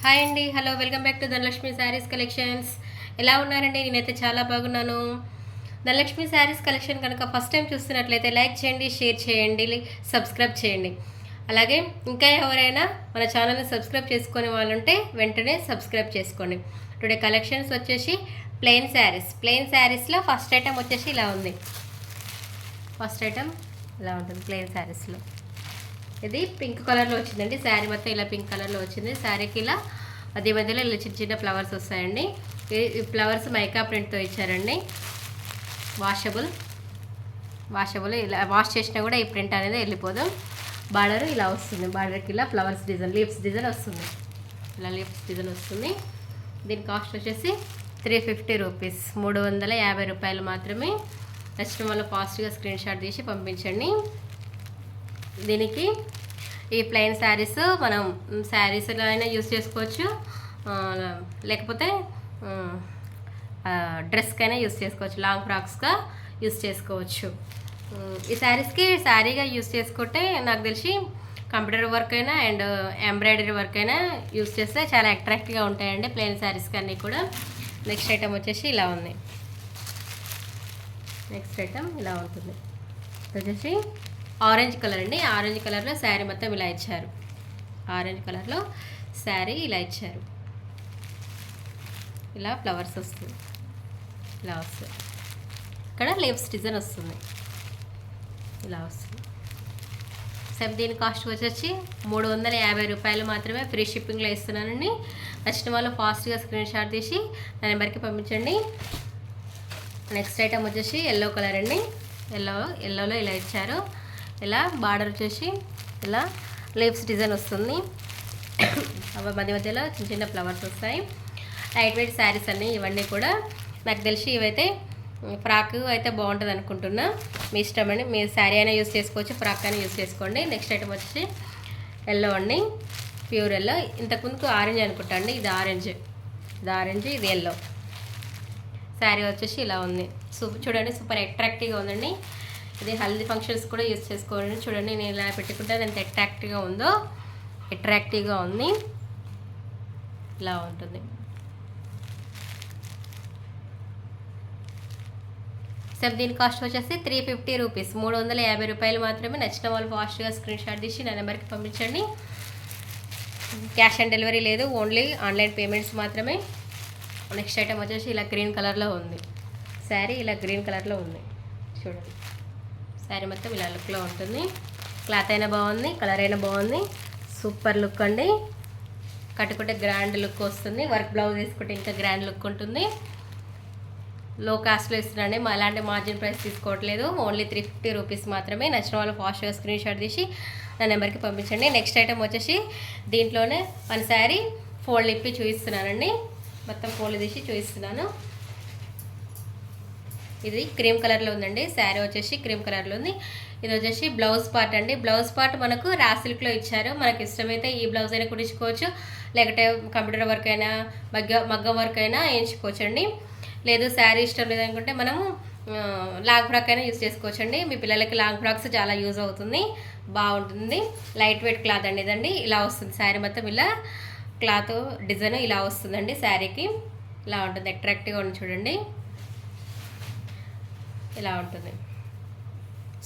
Hi అండి. Hello. Welcome back to Dhanalakshmi saris collections. ఎలా ఉన్నారండి? నేనైతే చాలా బాగున్నాను. ధనలక్ష్మి శారీస్ కలెక్షన్ కనుక ఫస్ట్ టైం చూస్తున్నట్లయితే లైక్ చేయండి, షేర్ చేయండి, సబ్స్క్రైబ్ చేయండి. అలాగే ఇంకా ఎవరైనా మన ఛానల్ని సబ్స్క్రైబ్ చేసుకునే వాళ్ళుంటే వెంటనే సబ్స్క్రైబ్ చేసుకోండి. టుడే కలెక్షన్స్ వచ్చేసి ప్లెయిన్ శారీస్. ప్లెయిన్ శారీస్లో ఫస్ట్ ఐటమ్ వచ్చేసి ఇలా ఉంది. ఫస్ట్ ఐటమ్ ఇలా ఉంటుంది ప్లెయిన్ శారీస్లో. ఇది పింక్ కలర్లో వచ్చిందండి. శారీ మొత్తం ఇలా పింక్ కలర్లో వచ్చింది. శారీకి ఇలా మధ్య మధ్యలో ఇలా చిన్న చిన్న ఫ్లవర్స్ వస్తాయండి. ఈ ఫ్లవర్స్ మైకా ప్రింట్తో ఇచ్చారండి. వాషబుల్ ఇలా వాష్ చేసినా కూడా ఈ ప్రింట్ అనేది వెళ్ళిపోదు. బార్డర్ ఇలా వస్తుంది. బార్డర్కి ఇలా ఫ్లవర్స్ డిజైన్, లీవ్స్ డిజైన్ వస్తుంది. ఇలా లీవ్స్ డిజైన్ వస్తుంది. దీని కాస్ట్ వచ్చేసి 350 రూపీస్, 350 రూపాయలు మాత్రమే. నచ్చిన వాళ్ళు ఫాస్ట్గా స్క్రీన్ షాట్ తీసి పంపించండి. దీనికి ఈ ప్లెయిన్ శారీస్ మనం శారీస్లో అయినా యూస్ చేసుకోవచ్చు, లేకపోతే డ్రెస్కైనా యూస్ చేసుకోవచ్చు, లాంగ్ ఫ్రాక్స్గా యూస్ చేసుకోవచ్చు. ఈ శారీస్కి శారీగా యూస్ చేసుకుంటే నాకు తెలిసి కంప్యూటర్ వర్క్ అయినా అండ్ ఎంబ్రాయిడరీ వర్క్ అయినా యూస్ చేస్తే చాలా అట్రాక్టివ్గా ఉంటాయండి ప్లెయిన్ శారీస్కి అన్నీ కూడా. నెక్స్ట్ ఐటమ్ వచ్చేసి ఇలా ఉంది. నెక్స్ట్ ఐటమ్ ఇలా ఉంటుంది. వచ్చేసి ఆరెంజ్ కలర్ అండి. ఆరెంజ్ కలర్లో శారీ మొత్తం ఇలా ఇచ్చారు. ఆరెంజ్ కలర్లో శారీ ఇలా ఇచ్చారు. ఇలా ఫ్లవర్స్ వస్తుంది. ఇలా వస్తుంది. ఇక్కడ లీవ్స్ డిజైన్ వస్తుంది. ఇలా వస్తుంది. సరే, దీని కాస్ట్ వచ్చేసి 350 రూపాయలు మాత్రమే. ఫ్రీ షిప్పింగ్లో ఇస్తున్నానండి. నచ్చిన వాళ్ళు ఫాస్ట్గా స్క్రీన్ షాట్ తీసి నా నెంబర్కి పంపించండి. నెక్స్ట్ ఐటమ్ వచ్చేసి ఎల్లో కలర్ అండి. ఎల్లోలో ఇలా ఇచ్చారు. ఇలా బార్డర్ వచ్చేసి ఇలా లీవ్స్ డిజైన్ వస్తుంది. మధ్య మధ్యలో చిన్న చిన్న ఫ్లవర్స్ వస్తాయి. లైట్ వెయిట్ శారీస్ అన్నీ ఇవన్నీ కూడా నాకు తెలిసి ఇవైతే ఫ్రాక్ అయితే బాగుంటుంది అనుకుంటున్నా. మీ ఇష్టం అండి. మీరు శారీ అయినా యూస్ చేసుకోవచ్చు, ఫ్రాక్ అయినా యూస్ చేసుకోండి. నెక్స్ట్ ఐటమ్ వచ్చేసి ఎల్లో అండి. Pure yellow. ఇంతకుముందుకు ఆరెంజ్ అనుకుంటా అండి. ఇది ఆరెంజ్, ఇది ఎల్లో. శారీ వచ్చేసి ఇలా ఉంది. చూడండి, సూపర్ అట్రాక్టివ్గా ఉందండి. ఇది హల్దీ ఫంక్షన్స్ కూడా యూస్ చేసుకోండి. చూడండి, నేను ఇలా పెట్టుకుంటే ఎంత అట్రాక్టివ్గా ఉంది. ఇలా ఉంటుంది. సార్, దీని కాస్ట్ వచ్చేసి 350 రూపీస్, 350 రూపాయలు మాత్రమే. నచ్చిన వాళ్ళు ఫాస్ట్గా స్క్రీన్ షాట్ తీసి నా నెంబర్కి పంపించండి. క్యాష్ ఆన్ డెలివరీ లేదు, ఓన్లీ ఆన్లైన్ పేమెంట్స్ మాత్రమే. నెక్స్ట్ ఐటమ్ వచ్చేసి ఇలా గ్రీన్ కలర్లో ఉంది. శారీ ఇలా గ్రీన్ కలర్లో ఉంది. చూడండి, శారీ మొత్తం ఇలా లుక్లో ఉంటుంది. క్లాత్ అయినా బాగుంది, కలర్ అయినా బాగుంది. సూపర్ లుక్ అండి. కట్టుకుంటే గ్రాండ్ లుక్ వస్తుంది. వర్క్ బ్లౌజ్ తీసుకుంటే ఇంకా గ్రాండ్ లుక్ ఉంటుంది. లో కాస్ట్లో ఇస్తున్నాండి. అలాంటి మార్జిన్ ప్రైస్ తీసుకోవట్లేదు. ఓన్లీ 350 రూపీస్ మాత్రమే. నచ్చిన వాళ్ళు ఫాస్ట్గా స్క్రీన్ షాట్ తీసి నా నెంబర్కి పంపించండి. నెక్స్ట్ ఐటమ్ వచ్చేసి దీంట్లోనే మన శారీ ఫోల్డ్ ఇప్పి చూపిస్తున్నానండి. మొత్తం ఫోల్డ్ తీసి చూపిస్తున్నాను. ఇది క్రీమ్ కలర్లో ఉందండి. శారీ వచ్చేసి క్రీమ్ కలర్లో ఉంది. ఇది వచ్చేసి బ్లౌజ్ పార్ట్ అండి. బ్లౌజ్ పార్ట్ మనకు రా సిల్క్లో ఇచ్చారు. మనకి ఇష్టమైతే ఈ బ్లౌజ్ అయినా కుట్టించుకోవచ్చు, లేకపోతే కంప్యూటర్ వర్క్ అయినా మగ్గం వర్క్ అయినా వేయించుకోవచ్చు అండి. లేదు శారీ ఇష్టం లేదనుకుంటే మనము లాంగ్ ఫ్రాక్ అయినా యూజ్ చేసుకోవచ్చు అండి. మీ పిల్లలకి లాంగ్ ఫ్రాక్స్ చాలా యూజ్ అవుతుంది, బాగుంటుంది. లైట్ వెయిట్ క్లాత్ అండి ఇదండి. ఇలా వస్తుంది శారీ మొత్తం. ఇలా క్లాత్ డిజైన్ ఇలా వస్తుందండి. శారీకి ఇలా ఉంటుంది. అట్రాక్టివ్గా ఉంది చూడండి. ఇలా ఉంటుంది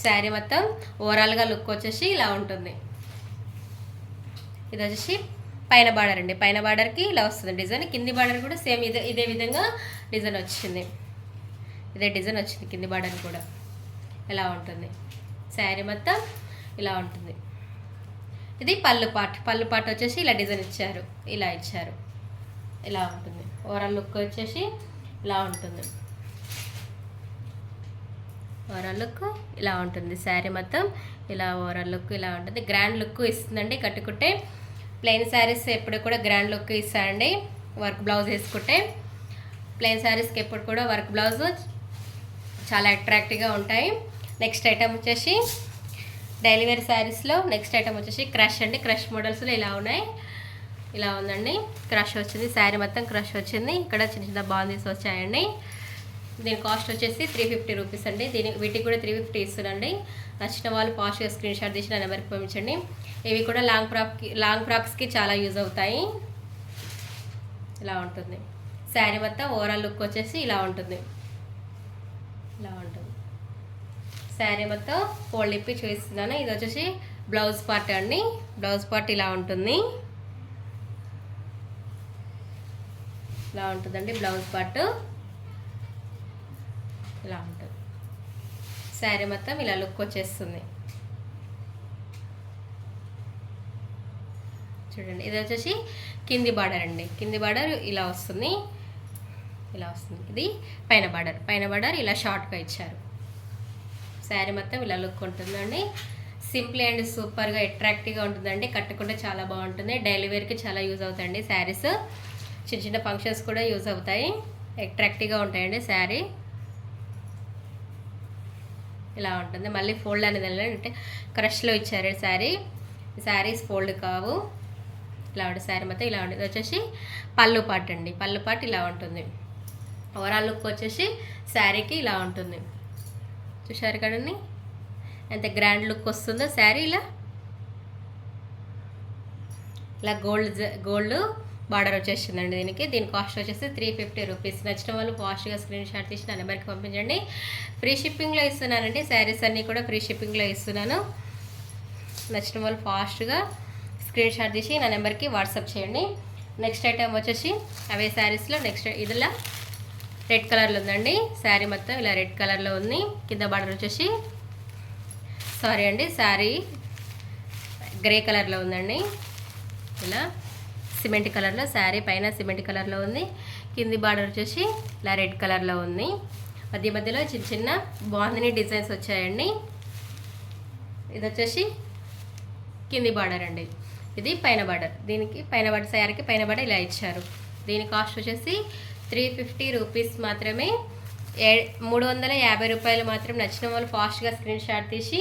శారీ మొత్తం. ఓవరాల్గా లుక్ వచ్చేసి ఇలా ఉంటుంది. ఇది వచ్చేసి పైన బార్డర్ అండి. పైన బార్డర్కి ఇలా వస్తుంది డిజైన్. కింది బార్డర్ కూడా సేమ్ ఇదే విధంగా డిజైన్ వచ్చింది. ఇదే డిజైన్ వచ్చింది కింది బార్డర్ కూడా. ఇలా ఉంటుంది శారీ మొత్తం. ఇలా ఉంటుంది. ఇది పళ్ళు పార్ట్ వచ్చేసి ఇలా డిజైన్ ఇచ్చారు. ఇలా ఉంటుంది. ఓవరాల్ లుక్ వచ్చేసి ఇలా ఉంటుంది. ఓవరాల్ లుక్ ఇలా ఉంటుంది. శారీ మొత్తం ఇలా ఓవరాల్ లుక్ ఇలా ఉంటుంది. గ్రాండ్ లుక్ ఇస్తుందండి కట్టుకుంటే. ప్లెయిన్ శారీస్ ఎప్పుడు కూడా గ్రాండ్ లుక్ ఇస్తారండి. వర్క్ బ్లౌజ్ వేసుకుంటే ప్లెయిన్ శారీస్కి ఎప్పుడు కూడా వర్క్ బ్లౌజ్ చాలా అట్రాక్టివ్గా ఉంటాయి. నెక్స్ట్ ఐటమ్ వచ్చేసి డైలీ వేర్ శారీస్లో నెక్స్ట్ ఐటమ్ వచ్చేసి క్రష్ అండి. క్రష్ మోడల్స్లో ఇలా ఉన్నాయి. ఇలా ఉందండి. క్రష్ వచ్చింది. శారీ మొత్తం క్రష్ వచ్చింది. ఇక్కడ చిన్న చిన్న బాందీస్ వచ్చాయండి. దీని కాస్ట్ వచ్చేసి 350 రూపీస్ అండి. వీటికి కూడా 350 ఇస్తుందండి. నచ్చిన వాళ్ళు ఫాస్ట్గా స్క్రీన్ షాట్ తీసి నా నెంబర్కి పంపించండి. ఇవి కూడా లాంగ్ ఫ్రాక్స్కి చాలా యూజ్ అవుతాయి. ఇలా ఉంటుంది. శారీ మొత్తం ఓవరాల్ లుక్ వచ్చేసి ఇలా ఉంటుంది. ఇలా ఉంటుంది శారీ మొత్తం. ఫోల్డ్ ఇప్పి చూపిస్తున్నాను. ఇది వచ్చేసి బ్లౌజ్ పార్ట్ అండి. బ్లౌజ్ పార్ట్ ఇలా ఉంటుంది. ఇలా ఉంటుందండి బ్లౌజ్ పార్ట్. ఇలా ఉంటుంది. శారీ మొత్తం ఇలా లుక్ వచ్చేస్తుంది. చూడండి, ఇది వచ్చేసి కింది బార్డర్ అండి. కింది బార్డర్ ఇలా వస్తుంది. ఇలా వస్తుంది. ఇది పైన బార్డర్. పైన బార్డర్ ఇలా షార్ట్గా ఇచ్చారు. శారీ మొత్తం ఇలా లుక్ ఉంటుందండి. సింపుల్ అండ్ సూపర్గా అట్రాక్టివ్గా ఉంటుందండి. కట్టుకుంటే చాలా బాగుంటుంది. డైలీ వేర్కి చాలా యూజ్ అవుతాయండి శారీస్. చిన్న చిన్న ఫంక్షన్స్ కూడా యూజ్ అవుతాయి. అట్రాక్టివ్గా ఉంటాయండి శారీ. ఇలా ఉంటుంది. మళ్ళీ ఫోల్డ్ అనేది అంటే క్రష్లో ఇచ్చారు శారీ. శారీస్ ఫోల్డ్ కావు. ఇలా ఉంటుంది శారీ మొత్తం ఇలా ఉంటుంది. ఇది వచ్చేసి పళ్ళు పార్ట్ అండి. పళ్ళు పార్ట్ ఇలా ఉంటుంది. ఓవరాల్ లుక్ వచ్చేసి శారీకి ఇలా ఉంటుంది. చూసారు కదండి ఎంత గ్రాండ్ లుక్ వస్తుందో శారీ. ఇలా గోల్డ్ బార్డర్ వచ్చేసిందండి దీనికి. దీని కాస్ట్ వచ్చేసి 350 రూపీస్. నచ్చిన వాళ్ళు ఫాస్ట్గా స్క్రీన్ షాట్ తీసి నా నెంబర్కి పంపించండి. ఫ్రీ షిప్పింగ్లో ఇస్తున్నానండి. శారీస్ అన్నీ కూడా ఫ్రీ షిప్పింగ్లో ఇస్తున్నాను. నచ్చిన వాళ్ళు ఫాస్ట్గా స్క్రీన్ షాట్ తీసి నా నెంబర్కి వాట్సాప్ చేయండి. నెక్స్ట్ ఐటమ్ వచ్చేసి అవే శారీస్లో నెక్స్ట్ ఇదిలా రెడ్ కలర్లో ఉందండి. శారీ మొత్తం ఇలా రెడ్ కలర్లో ఉంది. కింద బార్డర్ వచ్చేసి సారీ అండి శారీ గ్రే కలర్లో ఉందండి. ఇలా సిమెంట్ కలర్లో శారీ పైన సిమెంట్ కలర్లో ఉంది. కింది బార్డర్ వచ్చేసి ఇలా రెడ్ కలర్లో ఉంది. మధ్య మధ్యలో చిన్న చిన్న బాందిని డిజైన్స్ వచ్చాయండి. ఇది వచ్చేసి కింది బార్డర్ అండి. ఇది పైన బార్డర్. దీనికి పైన బార్డర్ శారీకి పైన బార్డర్ ఇలా ఇచ్చారు. దీని కాస్ట్ వచ్చేసి 350 రూపీస్ మాత్రమే. 350 రూపాయలు మాత్రం. నచ్చిన వాళ్ళు ఫాస్ట్గా స్క్రీన్ షాట్ తీసి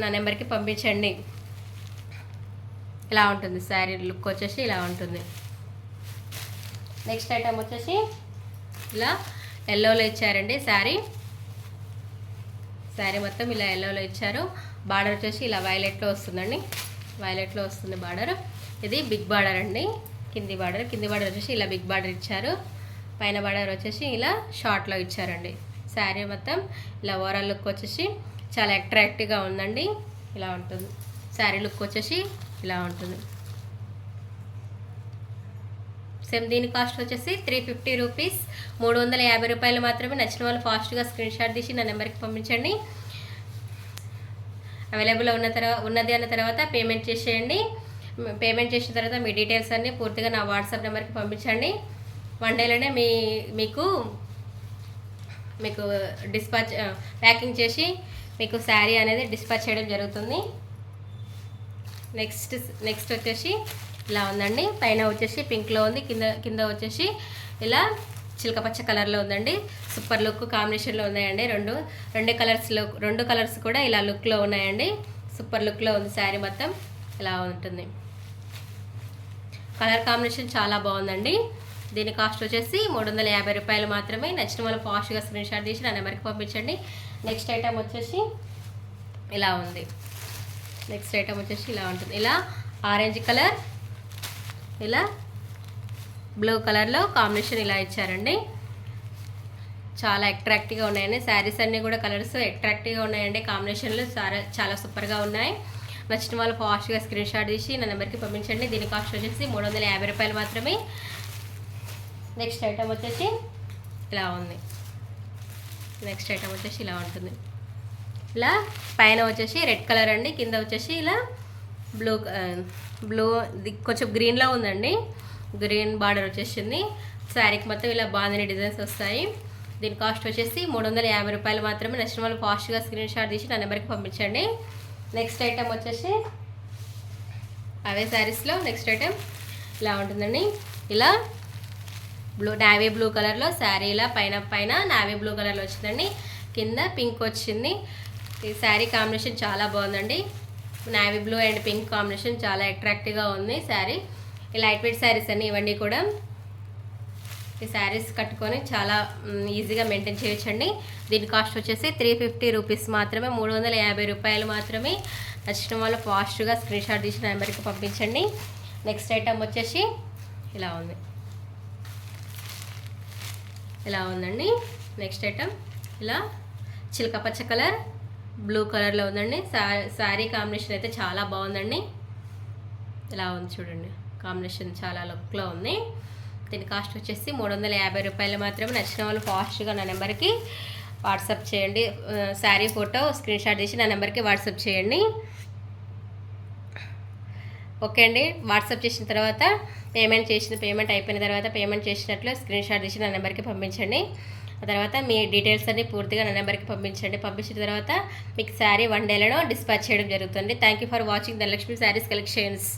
నా నెంబర్కి పంపించండి. ఇలా ఉంటుంది శారీ లుక్ వచ్చేసి ఇలా ఉంటుంది. నెక్స్ట్ ఐటమ్ వచ్చేసి ఇలా ఎల్లోలో ఇచ్చారండి శారీ. శారీ మొత్తం ఇలా ఎల్లోలో ఇచ్చారు. బార్డర్ వచ్చేసి ఇలా వైలెట్లో వస్తుందండి. వైలెట్లో వస్తుంది బార్డర్. ఇది బిగ్ బార్డర్ అండి. కింది బార్డర్ వచ్చేసి ఇలా బిగ్ బార్డర్ ఇచ్చారు. పైన బార్డర్ వచ్చేసి ఇలా షార్ట్లో ఇచ్చారండి. శారీ మొత్తం ఇలా ఓవరాల్ లుక్ వచ్చేసి చాలా అట్రాక్టివ్గా ఉందండి. ఇలా ఉంటుంది శారీ లుక్ వచ్చేసి ఇలా ఉంటుంది. సేమ్ దీని కాస్ట్ వచ్చేసి 350 రూపీస్. 350 రూపాయలు మాత్రమే. నచ్చిన వాళ్ళు ఫాస్ట్గా స్క్రీన్ షాట్ తీసి నా నెంబర్కి పంపించండి. అవైలబుల్ ఉన్నది అన్న తర్వాత పేమెంట్ చేసేయండి. పేమెంట్ చేసిన తర్వాత మీ డీటెయిల్స్ అన్నీ పూర్తిగా నా వాట్సాప్ నెంబర్కి పంపించండి. 1 డేలోనే మీకు డిస్పాచ్ ప్యాకింగ్ చేసి మీకు శారీ అనేది డిస్పాచ్ చేయడం జరుగుతుంది. నెక్స్ట్ వచ్చేసి ఇలా ఉందండి. పైన వచ్చేసి పింక్లో ఉంది. కింద వచ్చేసి ఇలా చిలక పచ్చ కలర్లో ఉందండి. సూపర్ లుక్ కాంబినేషన్లో ఉన్నాయండి. రెండు కలర్స్ కూడా ఇలా లుక్లో ఉన్నాయండి. సూపర్ లుక్లో ఉంది శారీ మొత్తం ఇలా ఉంటుంది. కలర్ కాంబినేషన్ చాలా బాగుందండి. దీని కాస్ట్ వచ్చేసి 350 రూపాయలు మాత్రమే. నచ్చిన వాళ్ళు ఫాస్ట్గా స్క్రీన్ షాట్ తీసి నా నెంబర్కి పంపించండి. నెక్స్ట్ ఐటమ్ వచ్చేసి ఇలా ఉంది. నెక్స్ట్ ఐటమ్ వచ్చేసి ఇలా ఉంటుంది. ఇలా ఆరెంజ్ కలర్, ఇలా బ్లూ కలర్లో కాంబినేషన్ ఇలా ఇచ్చారండి. చాలా అట్రాక్టివ్గా ఉన్నాయండి. శారీస్ అన్నీ కూడా కలర్స్ అట్రాక్టివ్గా ఉన్నాయండి. కాంబినేషన్లు చాలా సూపర్గా ఉన్నాయి. నచ్చిన వాళ్ళు ఫాస్ట్గా స్క్రీన్ షాట్ తీసి నా నెంబర్కి పంపించండి. దీని కాస్ట్ వచ్చేసి 350 రూపాయలు మాత్రమే. నెక్స్ట్ ఐటమ్ వచ్చేసి ఇలా ఉంది. నెక్స్ట్ ఐటమ్ వచ్చేసి ఇలా ఉంటుంది. ఇలా పైన వచ్చేసి రెడ్ కలర్ అండి. కింద వచ్చేసి ఇలా బ్లూ కొంచెం గ్రీన్లో ఉందండి. గ్రీన్ బార్డర్ వచ్చేసింది. శారీకి మొత్తం ఇలా బాందిని డిజైన్స్ వస్తాయి. దీని కాస్ట్ వచ్చేసి 350 రూపాయలు మాత్రమే. నచ్చిన వాళ్ళు ఫాస్ట్గా స్క్రీన్ షాట్ తీసి నా నెంబర్కి పంపించండి. నెక్స్ట్ ఐటమ్ వచ్చేసి అవే శారీస్లో నెక్స్ట్ ఐటమ్ ఇలా ఉంటుందండి. ఇలా నావీ బ్లూ కలర్లో శారీ ఇలా పైన నావీ బ్లూ కలర్లో వచ్చిందండి. కింద పింక్ వచ్చింది. ఈ శారీ కాంబినేషన్ చాలా బాగుందండి. Navy blue and pink combination చాలా అట్రాక్టివ్గా ఉంది శారీ. ఈ లైట్ వెయిట్ శారీస్ అన్నీ ఇవన్నీ కూడా ఈ శారీస్ కట్టుకొని చాలా ఈజీగా మెయింటైన్ చేయొచ్చండి. దీని కాస్ట్ వచ్చేసి 350 రూపీస్ మాత్రమే. 350 రూపాయలు మాత్రమే. నచ్చిన వాళ్ళు ఫాస్ట్గా స్క్రీన్ షాట్ తీసిన నెంబర్కి పంపించండి. నెక్స్ట్ ఐటమ్ వచ్చేసి ఇలా ఉంది. ఇలా ఉందండి. నెక్స్ట్ ఐటమ్ ఇలా చిలక పచ్చ కలర్ బ్లూ కలర్లో ఉందండి. శారీ కాంబినేషన్ అయితే చాలా బాగుందండి. ఇలా ఉంది చూడండి, కాంబినేషన్ చాలా లుక్లో ఉంది. దీని కాస్ట్ వచ్చేసి 350 రూపాయలు మాత్రమే. నచ్చిన వాళ్ళు ఫాస్ట్గా నా నెంబర్కి వాట్సాప్ చేయండి. శారీ ఫోటో స్క్రీన్ షాట్ చేసి నా నెంబర్కి వాట్సాప్ చేయండి. ఓకే అండి. వాట్సాప్ చేసిన తర్వాత పేమెంట్ అయిపోయిన తర్వాత పేమెంట్ చేసినట్లు స్క్రీన్ షాట్ తీసి నా నెంబర్కి పంపించండి. ఆ తర్వాత మీ డీటెయిల్స్ అన్ని పూర్తిగా నా నెంబర్కి పంపించండి. పంపించిన తర్వాత మీకు శారీ 1 డేలో డిస్పాచ్ చేయడం జరుగుతుంది. Thank you for watching Dhanalakshmi saris collections.